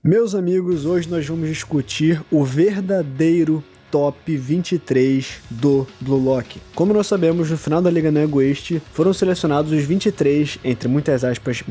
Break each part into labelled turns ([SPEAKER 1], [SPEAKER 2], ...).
[SPEAKER 1] Meus amigos, hoje nós vamos discutir o verdadeiro top 23 do Blue Lock. Como nós sabemos, no final da Liga Nego East foram selecionados os 23, entre muitas aspas,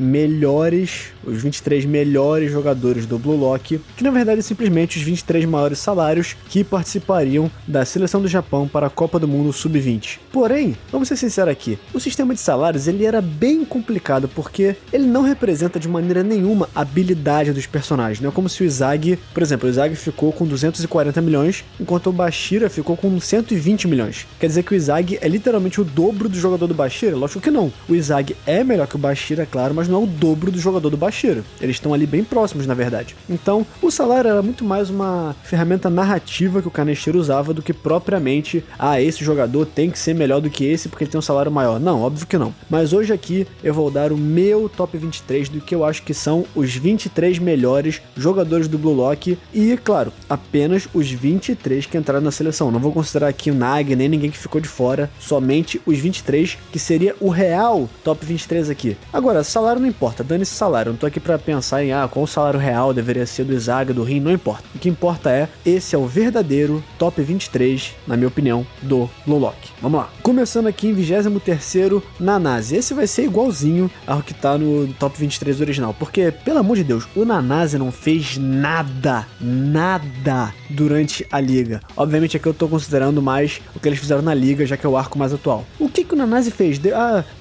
[SPEAKER 1] os 23 melhores jogadores do Blue Lock, que na verdade é simplesmente os 23 maiores salários que participariam da seleção do Japão para a Copa do Mundo Sub-20. Porém, vamos ser sinceros aqui, o sistema de salários ele era bem complicado porque ele não representa de maneira nenhuma a habilidade dos personagens. Não é como se o Izagi, por exemplo, o Izagi ficou com 240 milhões, enquanto o Bashira ficou com 120 milhões. Quer dizer que o Izagi é literalmente o dobro do jogador do Bashira? Lógico que não. O Izagi é melhor que o Bashira, claro, mas não é o dobro do jogador do Bashira. Eles estão ali bem próximos, na verdade. Então, o salário era muito mais uma ferramenta narrativa que o Kaneshiro usava do que propriamente, esse jogador tem que ser melhor do que esse porque ele tem um salário maior. Não, óbvio que não. Mas hoje aqui eu vou dar o meu top 23 do que eu acho que são os 23 melhores jogadores do Blue Lock e, claro, apenas os 23 que entraram na seleção. Não vou considerar aqui o Nag, nem ninguém que ficou de fora, somente os 23, que seria o real top 23 aqui. Agora, salário não importa, dane-se salário. Eu não tô aqui pra pensar em qual o salário real deveria ser do Izagi, do Rin, não importa. O que importa esse é o verdadeiro top 23, na minha opinião, do Blue Lock. Vamos lá. Começando aqui em 23º, Nanase. Esse vai ser igualzinho ao que tá no top 23 original, porque, pelo amor de Deus, o Nanase não fez nada durante a liga. Obviamente aqui eu tô considerando mais o que eles fizeram na liga, já que é o arco mais atual. O que o Nanase fez?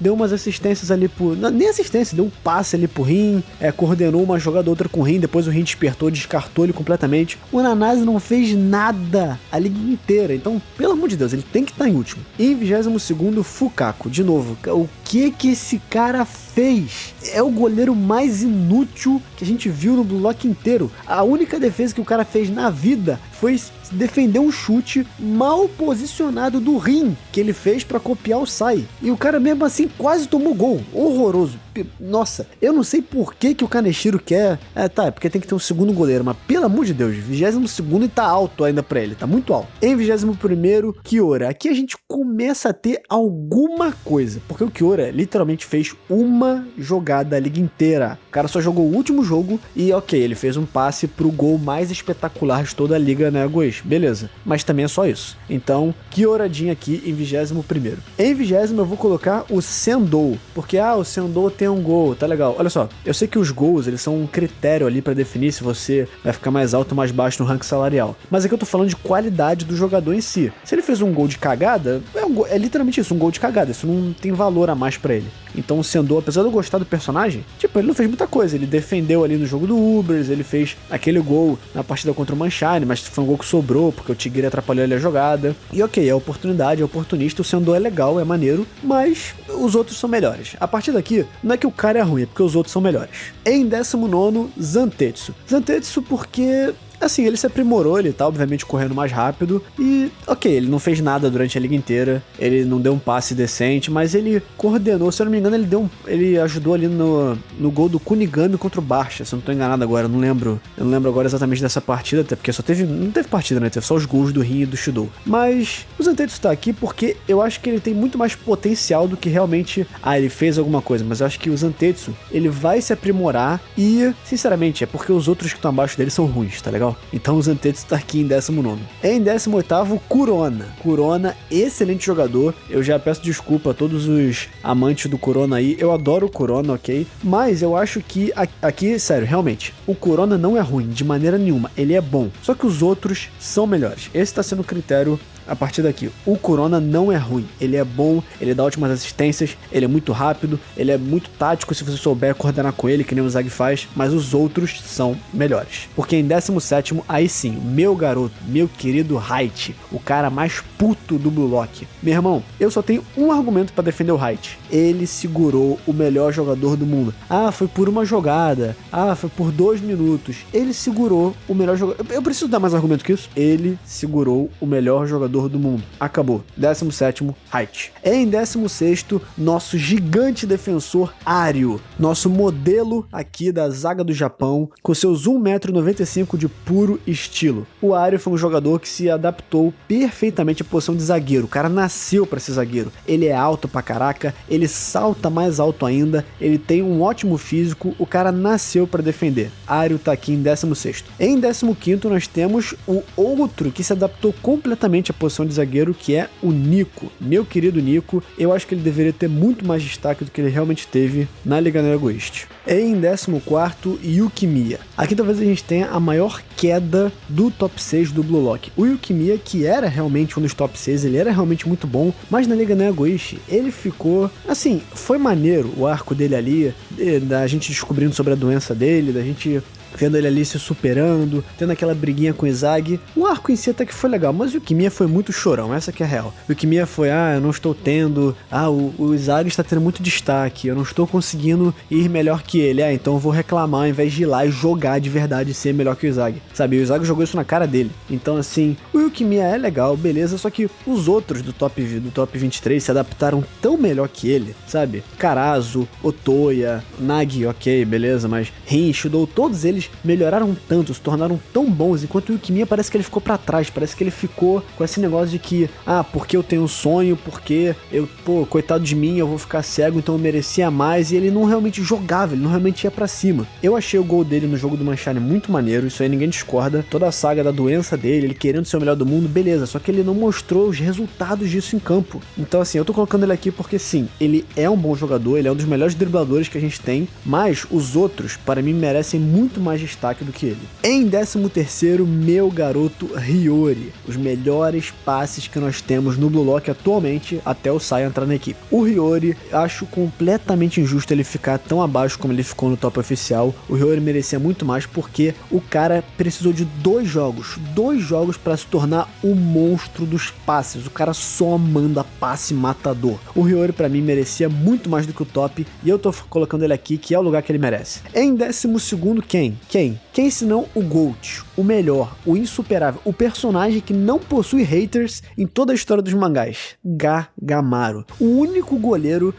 [SPEAKER 1] Deu umas assistências ali nem assistência, deu um passe ali pro Rin, coordenou uma jogada outra com o Rin, depois o Rin descartou ele completamente. O Nanase não fez nada a liga inteira, então, pelo amor de Deus, ele tem que estar em último. E em 22º, Fukaku. De novo, o que esse cara fez? É o goleiro mais inútil que a gente viu no Blue Lock inteiro. A única defesa que o cara fez na vida foi defender um chute mal posicionado do Rin, que ele fez pra copiar o Sai. E o cara mesmo assim quase tomou gol. Horroroso. Nossa, eu não sei por que o Kaneshiro quer... é porque tem que ter um segundo goleiro, mas pelo amor de Deus, 22º e tá alto ainda pra ele, tá muito alto. Em 21º, Kiora. Aqui a gente começa a ter alguma coisa, porque o Kiora literalmente fez uma jogada a liga inteira. O cara só jogou o último jogo e ele fez um passe pro gol mais espetacular de toda a liga, né, Goiás? Beleza, mas também é só isso. Então, Kioradinha aqui em 21º. Em 20º eu vou colocar o Sendou, porque o Sendou tem um gol, tá legal. Olha só, eu sei que os gols, eles são um critério ali pra definir se você vai ficar mais alto ou mais baixo no ranking salarial, mas aqui eu tô falando de qualidade do jogador em si. Se ele fez um gol de cagada, é literalmente isso, um gol de cagada, isso não tem valor a mais pra ele. Então o Sendou, apesar de eu gostar do personagem, ele não fez muita coisa, ele defendeu ali no jogo do Ubers, ele fez aquele gol na partida contra o Manchine, mas foi um gol que sobrou, porque o Tigre atrapalhou ali a jogada. E é oportunidade, é oportunista, o Sendou é legal, é maneiro, mas os outros são melhores. A partir daqui, não é que o cara é ruim, é porque os outros são melhores. Em 19º, Zantetsu. Zantetsu porque... ele se aprimorou, ele tá obviamente correndo mais rápido e, ele não fez nada durante a liga inteira, ele não deu um passe decente, mas ele coordenou, se eu não me engano, ele ajudou ali no gol do Kunigami contra o Barça, se eu não tô enganado agora, eu não lembro agora exatamente dessa partida, até porque não teve partida, né, teve só os gols do Rin e do Shidou. Mas o Zantetsu tá aqui porque eu acho que ele tem muito mais potencial do que realmente, ele fez alguma coisa, mas eu acho que o Zantetsu, ele vai se aprimorar e, sinceramente, é porque os outros que estão abaixo dele são ruins, tá legal? Então o Zantetsu tá aqui em 19º. Em 18º, Kurona. Kurona, excelente jogador. Eu já peço desculpa a todos os amantes do Kurona aí. Eu adoro o Kurona, ok? Mas eu acho que aqui, sério, realmente, o Kurona não é ruim de maneira nenhuma. Ele é bom. Só que os outros são melhores. Esse tá sendo o critério a partir daqui. O Kurona não é ruim, ele é bom, ele dá ótimas assistências, ele é muito rápido, ele é muito tático se você souber coordenar com ele, que nem o Zag faz, mas os outros são melhores. Porque em 17º, aí sim, meu garoto, meu querido Height, o cara mais puto do Blue Lock. Meu irmão, eu só tenho um argumento pra defender o Height. Ele segurou o melhor jogador do mundo. Foi por uma jogada. Foi por 2 minutos. Ele segurou o melhor jogador. Eu preciso dar mais argumento que isso? Ele segurou o melhor jogador jogador do mundo. Acabou. 17º, Height. Em 16º, nosso gigante defensor Ario, nosso modelo aqui da zaga do Japão, com seus 1,95 m de puro estilo. O Ario foi um jogador que se adaptou perfeitamente à posição de zagueiro. O cara nasceu para ser zagueiro. Ele é alto pra caraca, ele salta mais alto ainda, ele tem um ótimo físico, o cara nasceu para defender. Ario tá aqui em 16º. Em 15º, nós temos o outro que se adaptou completamente à posição de zagueiro, que é o Nico. Meu querido Nico, eu acho que ele deveria ter muito mais destaque do que ele realmente teve na Liga Neo East. Em 14º, Yuki Miya. Aqui talvez a gente tenha a maior queda do top 6 do Blue Lock. O Yuki Miya, que era realmente um dos top 6, ele era realmente muito bom, mas na Liga Neo East ele ficou, assim, foi maneiro o arco dele ali, da gente descobrindo sobre a doença dele, da gente vendo ele ali se superando, tendo aquela briguinha com o Izagi. O arco em si até que foi legal, mas o Yuki Miya foi muito chorão, essa que é a real. O Yuki Miya foi, eu não estou tendo, o Izagi está tendo muito destaque, eu não estou conseguindo ir melhor que ele, então eu vou reclamar ao invés de ir lá e jogar de verdade e ser melhor que o Izagi, sabe? O Izagi jogou isso na cara dele. Então assim, o Yuki Miya é legal, beleza, só que os outros do top 23 se adaptaram tão melhor que ele, sabe? Karazu, Otoya, Nagi, ok, beleza, mas Rinshidou, todos eles melhoraram tanto, se tornaram tão bons, enquanto o Yuki Miya parece que ele ficou pra trás, parece que ele ficou com esse negócio de que, porque eu tenho um sonho, porque coitado de mim, eu vou ficar cego, então eu merecia mais, e ele não realmente jogava, ele não realmente ia pra cima. Eu achei o gol dele no jogo do Manchane muito maneiro, isso aí ninguém discorda, toda a saga da doença dele, ele querendo ser o melhor do mundo, beleza, só que ele não mostrou os resultados disso em campo. Então assim, eu tô colocando ele aqui porque sim, ele é um bom jogador, ele é um dos melhores dribladores que a gente tem, mas os outros, para mim, merecem muito mais destaque do que ele. Em 13º, meu garoto Hiyori, os melhores passes que nós temos no Blue Lock atualmente até o Sai entrar na equipe. O Hiyori, acho completamente injusto ele ficar tão abaixo como ele ficou no top oficial. O Hiyori merecia muito mais porque o cara precisou de dois jogos para se tornar o monstro dos passes. O cara só manda passe matador. O Hiyori para mim merecia muito mais do que o top e eu tô colocando ele aqui, que é o lugar que ele merece. Em 12º, quem senão o GOAT, o melhor, o insuperável, o personagem que não possui haters em toda a história dos mangás, Gagamaru. O único goleiro,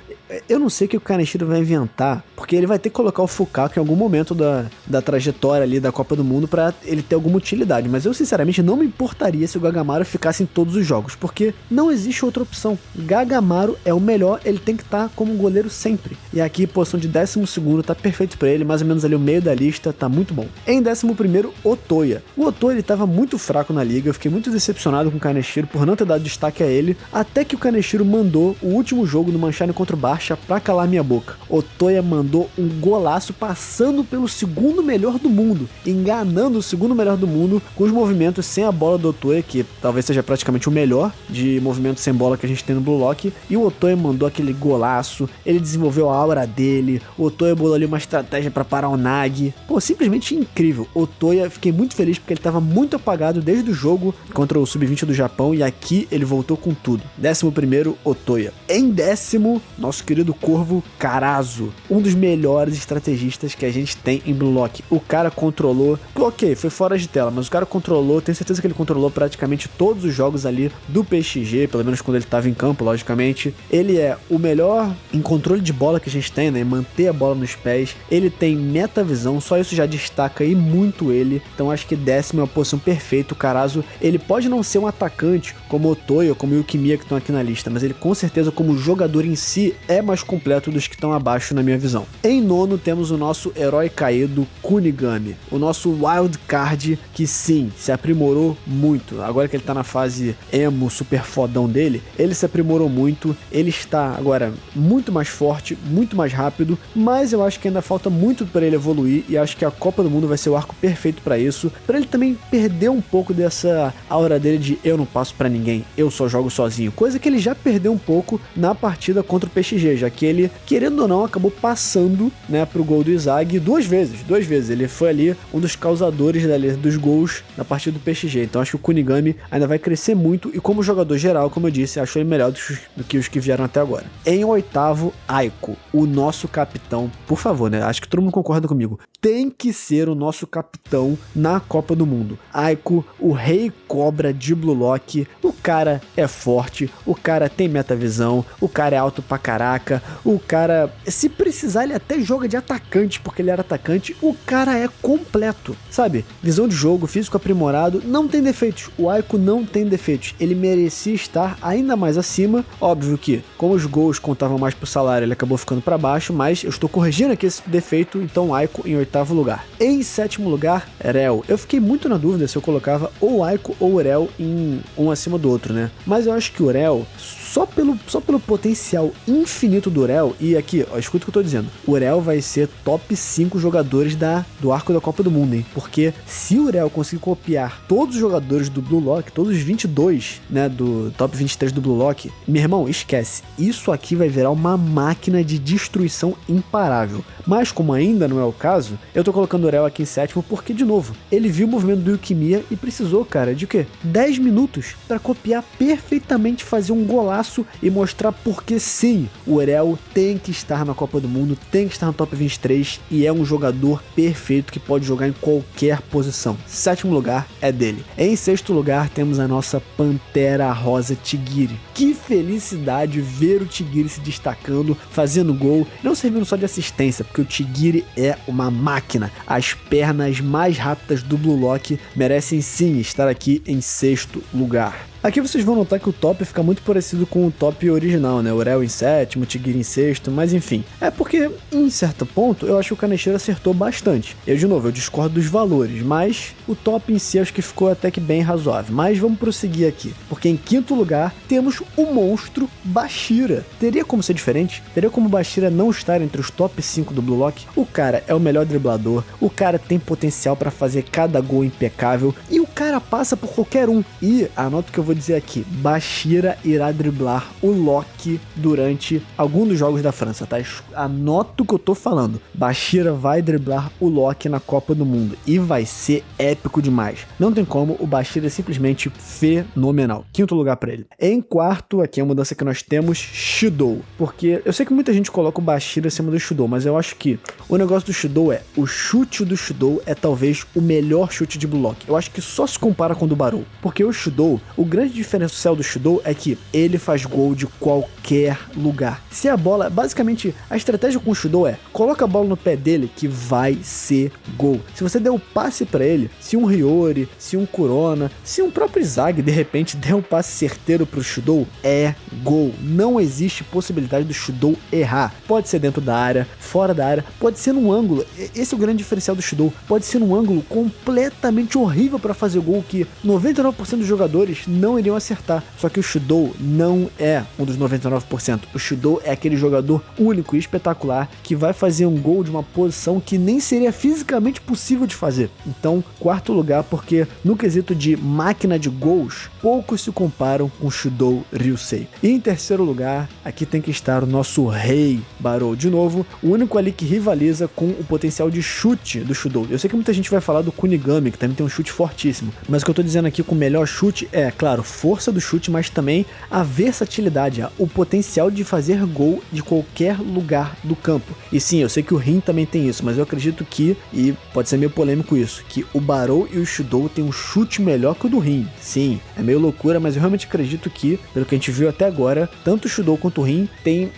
[SPEAKER 1] eu não sei o que o Kaneshiro vai inventar, porque ele vai ter que colocar o Fukaku em algum momento da trajetória ali da Copa do Mundo pra ele ter alguma utilidade, mas eu sinceramente não me importaria se o Gagamaru ficasse em todos os jogos, porque não existe outra opção. Gagamaru é o melhor, ele tem que estar como goleiro sempre. E aqui, posição de 12º, tá perfeito pra ele, mais ou menos ali o meio da lista, tá muito bom. Em 11º, Otoya. O Otoya, ele tava muito fraco na liga, eu fiquei muito decepcionado com o Kaneshiro por não ter dado destaque a ele, até que o Kaneshiro mandou o último jogo no Manchane contra o Barça pra calar minha boca. Otoya mandou um golaço passando pelo segundo melhor do mundo, enganando o segundo melhor do mundo com os movimentos sem a bola do Otoya, que talvez seja praticamente o melhor de movimentos sem bola que a gente tem no Blue Lock, e o Otoya mandou aquele golaço, ele desenvolveu a aura dele, o Otoya bolou ali uma estratégia pra parar o Nagi, simplesmente incrível. Otoya, fiquei muito feliz porque ele tava muito apagado desde o jogo contra o Sub-20 do Japão e aqui ele voltou com tudo. 11º, Otoya. Em 10º, nosso querido Corvo Karazu, um dos melhores estrategistas que a gente tem em Blue Lock. O cara controlou, ok, foi fora de tela, mas o cara controlou, tenho certeza que ele controlou praticamente todos os jogos ali do PSG, pelo menos quando ele tava em campo, logicamente. Ele é o melhor em controle de bola que a gente tem, né, manter a bola nos pés. Ele tem metavisão, só isso já destaca aí muito ele, então acho que 10º é uma posição perfeita. O Karazu, ele pode não ser um atacante como o Otoya ou como o Yuki Miya que estão aqui na lista, mas ele com certeza como jogador em si é mais completo dos que estão abaixo na minha visão. Em 9º temos o nosso herói caído Kunigami, o nosso wild card que sim, se aprimorou muito, agora que ele tá na fase emo super fodão dele, ele se aprimorou muito, ele está agora muito mais forte, muito mais rápido, mas eu acho que ainda falta muito para ele evoluir e acho que a Copa do Mundo vai ser o arco perfeito para isso, para ele também perder um pouco dessa aura dele de eu não passo para ninguém, eu só jogo sozinho, coisa que ele já perdeu um pouco na partida contra o PSG, PSG, já que ele, querendo ou não, acabou passando, né, pro gol do Inzaghi duas vezes. Ele foi ali um dos causadores dos gols na partida do PSG. Então acho que o Kunigami ainda vai crescer muito e como jogador geral, como eu disse, acho ele melhor do que os que vieram até agora. Em oitavo, Aiko, o nosso capitão. Por favor, né? Acho que todo mundo concorda comigo. Tem que ser o nosso capitão na Copa do Mundo. Aiko, o rei cobra de Blue Lock. O cara é forte, o cara tem metavisão, o cara é alto pra caraca, o cara, se precisar, ele até joga de atacante, porque ele era atacante. O cara é completo, sabe? Visão de jogo, físico aprimorado, não tem defeitos. O Aiko não tem defeitos. Ele merecia estar ainda mais acima. Óbvio que, como os gols contavam mais pro salário, ele acabou ficando pra baixo, mas eu estou corrigindo aqui esse defeito, então Aiko em oitavo lugar. Em sétimo lugar, Rel. Eu fiquei muito na dúvida se eu colocava ou Aiko ou Rel em um acima do outro, né? Mas eu acho que o Rel, só pelo potencial infinito do Urel, e aqui, ó, escuta o que eu tô dizendo, o Urel vai ser top 5 jogadores do arco da Copa do Mundo, hein? Porque se o Urel conseguir copiar todos os jogadores do Blue Lock, todos os 22, né, do top 23 do Blue Lock, meu irmão, esquece. Isso aqui vai virar uma máquina de destruição imparável. Mas como ainda não é o caso, eu tô colocando o Urel aqui em sétimo porque, de novo, ele viu o movimento do Yukimiya e precisou, cara, de o quê? 10 minutos pra copiar perfeitamente, fazer um golaço e mostrar porque sim, o Urel tem que estar na Copa do Mundo, tem que estar no top 23 e é um jogador perfeito que pode jogar em qualquer posição. Sétimo lugar é dele. Em sexto lugar temos a nossa Pantera Rosa Tigiri. Que felicidade ver o Tigiri se destacando, fazendo gol, não servindo só de assistência, porque o Tigiri é uma máquina. As pernas mais rápidas do Blue Lock merecem sim estar aqui em sexto lugar. Aqui vocês vão notar que o top fica muito parecido com o top original, né? O Urel em sétimo, o Tigiri em sexto, mas enfim. É porque, em certo ponto, eu acho que o Kaneshiro acertou bastante. Eu, de novo, eu discordo dos valores, mas o top em si acho que ficou até que bem razoável. Mas vamos prosseguir aqui, porque em quinto lugar temos o monstro Bashira. Teria como ser diferente? Teria como Bashira não estar entre os top 5 do Blue Lock? O cara é o melhor driblador, o cara tem potencial para fazer cada gol impecável e o cara passa por qualquer um. E, anota o que eu vou dizer aqui, Bashira irá driblar o Lock durante algum dos jogos da França, tá? Anota o que eu tô falando. Bashira vai driblar o Lock na Copa do Mundo e vai ser épico demais. Não tem como, o Bashira é simplesmente fenomenal. Quinto lugar pra ele. Em quarto, aqui é a mudança que nós temos, Shudou. Porque eu sei que muita gente coloca o Bashira acima do Shudou, mas eu acho que o negócio do Shudou é, o chute do Shudou é talvez o melhor chute de Blue Lock. Eu acho que só se compara com o do Barou. Porque o Shudou, o grande diferencial do Shudou é que ele faz gol de qualquer lugar. Se a bola, basicamente, a estratégia com o Shudou é, coloca a bola no pé dele que vai ser gol. Se você der o passe pra ele, se um Hiyori, se um Kurona, se um próprio Inzaghi de repente der um passe certeiro pro Shudou, é gol. Não existe possibilidade do Shudou errar. Pode ser dentro da área, fora da área, pode ser num ângulo. Esse é o grande diferencial do Shudou. Pode ser num ângulo completamente horrível para fazer gol que 99% dos jogadores não iriam acertar. Só que o Shudou não é um dos 99%. O Shudou é aquele jogador único e espetacular que vai fazer um gol de uma posição que nem seria fisicamente possível de fazer. Então, quarto lugar, porque no quesito de máquina de gols, poucos se comparam com o Shudou Ryusei. E em terceiro lugar, aqui tem que estar o nosso rei Barou. De novo, o único ali que rivaliza com o potencial de chute do Shudou. Eu sei que muita gente vai falar do Kunigami, que também tem um chute fortíssimo, mas o que eu tô dizendo aqui com o melhor chute é, claro, força do chute, mas também a versatilidade, o potencial de fazer gol de qualquer lugar do campo. E sim, eu sei que o Rin também tem isso, mas eu acredito que, e pode ser meio polêmico isso, que o Barou e o Shudou tem um chute melhor que o do Rin. Sim, é meio loucura, mas eu realmente acredito que, pelo que a gente viu até agora, tanto o Shudou quanto o Rin tem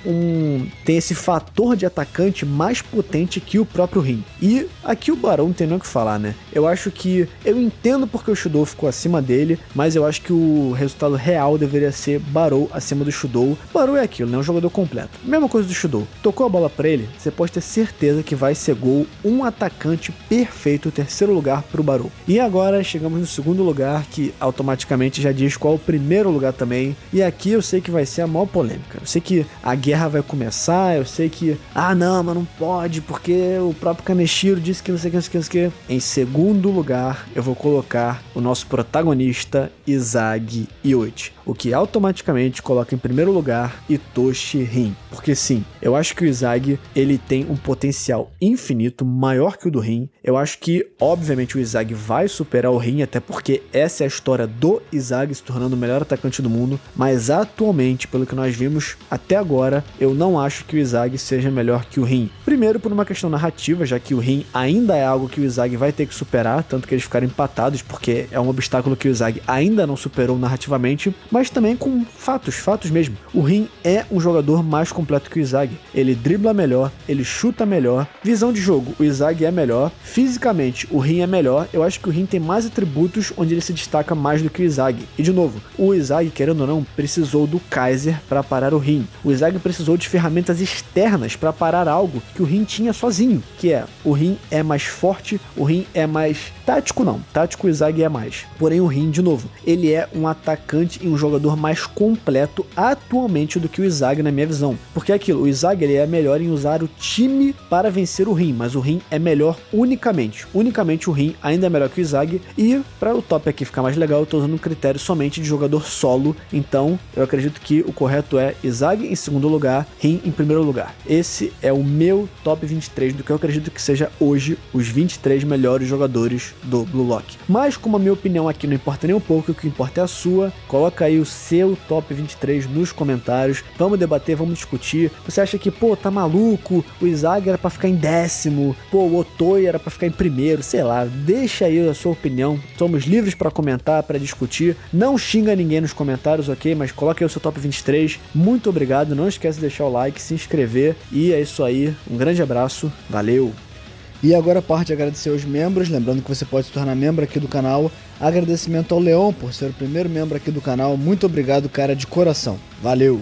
[SPEAKER 1] esse fator de atacante mais potente que o próprio Rin. E aqui o Barou não tem nem o que falar, né? Eu acho que, eu entendo porque o Shudou ficou acima dele, mas eu acho que o resultado real deveria ser Barou acima do Shudou. Barou é aquilo, né? Um jogador completo. Mesma coisa do Shudou. Tocou a bola pra ele, você pode ter certeza que vai ser gol, um atacante perfeito, terceiro lugar pro Barou. E agora chegamos no segundo lugar, que automaticamente já diz qual é o primeiro lugar também. E aqui eu sei que vai ser a maior polêmica. Eu sei que a guerra vai começar, eu sei que, não, mas não pode, porque o próprio Kaneshiro disse que não sei o que. Em segundo lugar, eu vou colocar o nosso protagonista, Inzaghi. Izagi Ioichi, o que automaticamente coloca em primeiro lugar Itoshi Rin. Porque sim, eu acho que o Izagi ele tem um potencial infinito, maior que o do Rin. Eu acho que, obviamente, o Izagi vai superar o Rin, até porque essa é a história do Izagi se tornando o melhor atacante do mundo, mas atualmente, pelo que nós vimos até agora, eu não acho que o Izagi seja melhor que o Rin. Primeiro por uma questão narrativa, já que o Rin ainda é algo que o Izagi vai ter que superar, tanto que eles ficaram empatados, porque é um obstáculo que o Izagi ainda não superou narrativamente, mas também com fatos mesmo. O Rin é um jogador mais completo que o Izagi. Ele dribla melhor, ele chuta melhor, visão de jogo, o Izagi é melhor, fisicamente o Rin é melhor, eu acho que o Rin tem mais atributos onde ele se destaca mais do que o Izagi. E de novo, o Izagi, querendo ou não, precisou do Kaiser para parar o Rin. O Izagi precisou de ferramentas externas para parar algo que o Rin tinha sozinho, que é, o Rin é mais forte, o Rin é mais tático não, tático o Izagi é mais. Porém o Rin, de novo, ele é um atacante e um jogador mais completo atualmente do que o Izagi na minha visão. Porque é aquilo, o Izagi ele é melhor em usar o time para vencer o Rin, mas o Rin é melhor unicamente. Unicamente o Rin ainda é melhor que o Izagi, e para o top aqui ficar mais legal, eu tô usando um critério somente de jogador solo, então eu acredito que o correto é Izagi em segundo lugar, Rin em primeiro lugar. Esse é o meu top 23 do que eu acredito que seja hoje os 23 melhores jogadores do Blue Lock. Mas como a minha opinião aqui não importa nem um pouco, o que importa é a sua, coloca aí o seu top 23 nos comentários, vamos debater, vamos discutir. Você acha que, pô, tá maluco, o Izagi era pra ficar em décimo, pô, o Otoi era pra ficar em primeiro, sei lá, deixa aí a sua opinião, somos livres pra comentar, pra discutir, não xinga ninguém nos comentários, ok? Mas coloca aí o seu top 23, muito obrigado, não esquece de deixar o like, se inscrever, e é isso aí, um grande abraço, valeu! E agora a parte de agradecer aos membros, lembrando que você pode se tornar membro aqui do canal. Agradecimento ao Leon por ser o primeiro membro aqui do canal, muito obrigado, cara, de coração, valeu!